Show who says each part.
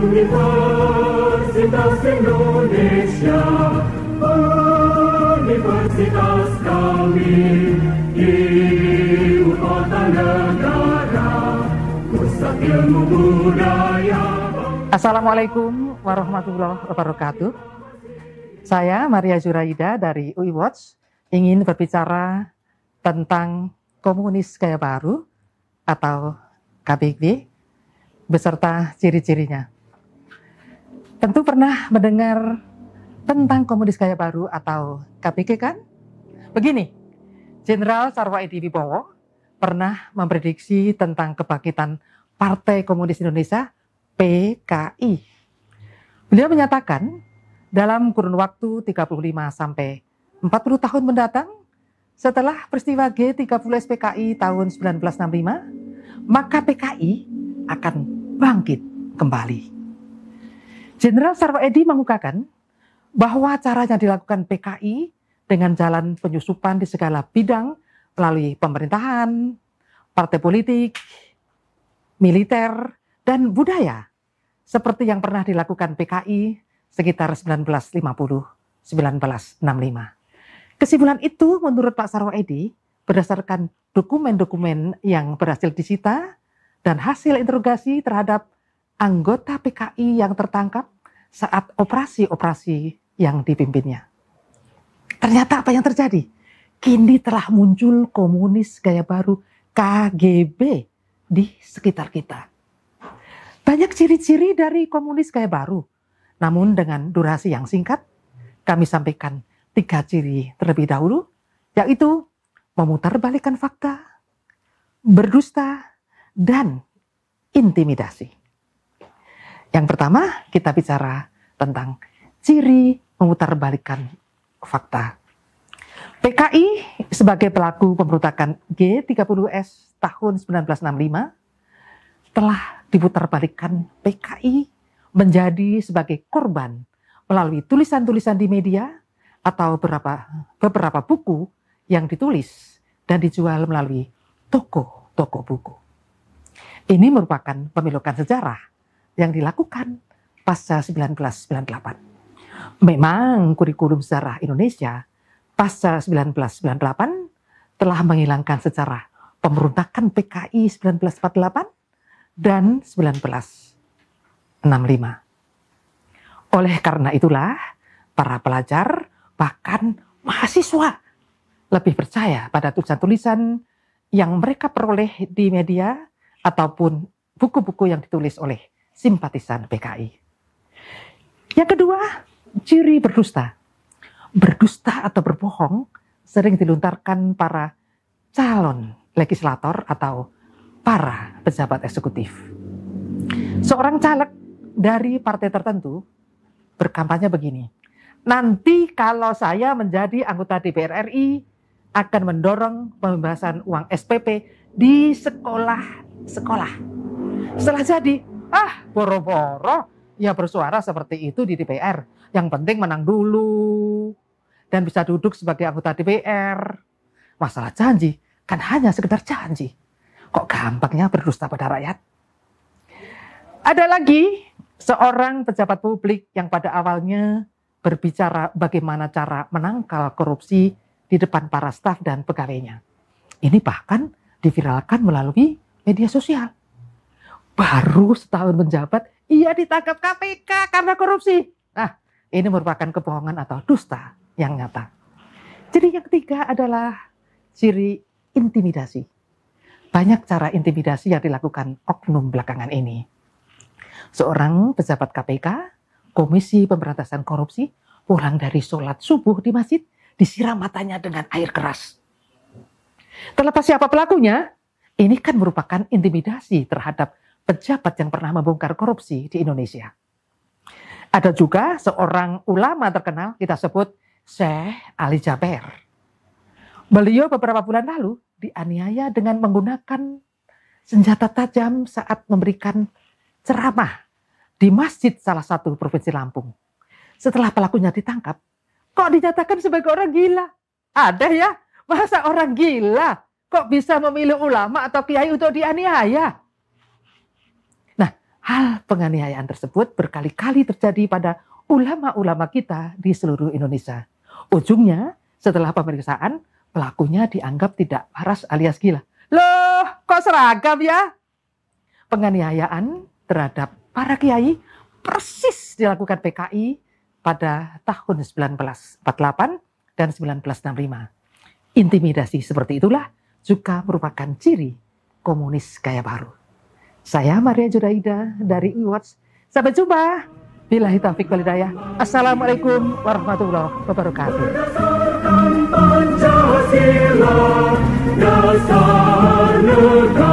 Speaker 1: Universitas Indonesia, Universitas kami, ibu kota negara, pusat ilmu budaya.
Speaker 2: Assalamualaikum warahmatullahi wabarakatuh. Saya Maria Zuraida dari UI Watch ingin berbicara tentang komunis gaya baru atau KBB beserta ciri-cirinya. Tentu pernah mendengar tentang komunis gaya baru atau KBG kan? Begini, Jenderal Sarwo Edi Wibowo pernah memprediksi tentang kebangkitan Partai Komunis Indonesia PKI. Beliau menyatakan dalam kurun waktu 35 sampai 40 tahun mendatang setelah peristiwa G30 SPKI tahun 1965, maka PKI akan bangkit kembali. Jenderal Sarwo Edi mengukakan bahwa caranya dilakukan PKI dengan jalan penyusupan di segala bidang melalui pemerintahan, partai politik, militer, dan budaya seperti yang pernah dilakukan PKI sekitar 1950-1965. Kesimpulan itu menurut Pak Sarwo Edi berdasarkan dokumen-dokumen yang berhasil disita dan hasil interogasi terhadap anggota PKI yang tertangkap saat operasi-operasi yang dipimpinnya. Ternyata apa yang terjadi? Kini telah muncul komunis gaya baru KGB di sekitar kita. Banyak ciri-ciri dari komunis gaya baru, namun dengan durasi yang singkat, kami sampaikan 3 ciri terlebih dahulu, yaitu memutarbalikkan fakta, berdusta, dan intimidasi. Yang pertama, kita bicara tentang ciri memutarbalikkan fakta. PKI sebagai pelaku pemberontakan G30S tahun 1965 telah diputarbalikkan PKI menjadi sebagai korban melalui tulisan-tulisan di media atau beberapa buku yang ditulis dan dijual melalui toko-toko buku. Ini merupakan pemilukan sejarah yang dilakukan pasca 1998. Memang kurikulum sejarah Indonesia pasca 1998 telah menghilangkan sejarah pemberontakan PKI 1948 dan 1965. Oleh karena itulah, para pelajar bahkan mahasiswa lebih percaya pada tulisan-tulisan yang mereka peroleh di media ataupun buku-buku yang ditulis oleh simpatisan PKI. Yang kedua, ciri berdusta. Berdusta atau berbohong sering dilontarkan para calon legislator atau para pejabat eksekutif. Seorang caleg dari partai tertentu berkampanye begini, nanti kalau saya menjadi anggota DPR RI akan mendorong pembebasan uang SPP di sekolah-sekolah. Setelah jadi, boro-boro ya bersuara seperti itu di DPR. Yang penting menang dulu dan bisa duduk sebagai anggota DPR. Masalah janji kan hanya sekedar janji. Kok gampangnya berdusta pada rakyat? Ada lagi seorang pejabat publik yang pada awalnya berbicara bagaimana cara menangkal korupsi di depan para staf dan pegawainya. Ini bahkan diviralkan melalui media sosial. Baru setahun menjabat, ia ditangkap KPK karena korupsi. Nah, ini merupakan kebohongan atau dusta yang nyata. Jadi yang ketiga adalah ciri intimidasi. Banyak cara intimidasi yang dilakukan oknum belakangan ini. Seorang pejabat KPK, Komisi Pemberantasan Korupsi, pulang dari sholat subuh di masjid, disiram matanya dengan air keras. Terlepas siapa pelakunya, ini kan merupakan intimidasi terhadap pejabat yang pernah membongkar korupsi di Indonesia. Ada juga seorang ulama terkenal, kita sebut Syekh Ali Jaber. Beliau beberapa bulan lalu dianiaya dengan menggunakan senjata tajam saat memberikan ceramah di masjid salah satu provinsi Lampung. Setelah pelakunya ditangkap, kok dinyatakan sebagai orang gila? Ada ya? Masa orang gila kok bisa memilih ulama atau kiai untuk dianiaya? Nah, Hal penganiayaan tersebut berkali-kali terjadi pada ulama-ulama kita di seluruh Indonesia. Ujungnya, setelah pemeriksaan, pelakunya dianggap tidak waras alias gila. Loh, kok seragam ya? Penganiayaan terhadap para kiai persis dilakukan PKI pada tahun 1948 dan 1965. Intimidasi seperti itulah juga merupakan ciri komunis gaya baru. Saya Maria Judaida dari UWatch. Sampai jumpa. Billahi taufiq wal hidayah. Assalamualaikum warahmatullahi wabarakatuh.
Speaker 1: Pancasila dasar negara.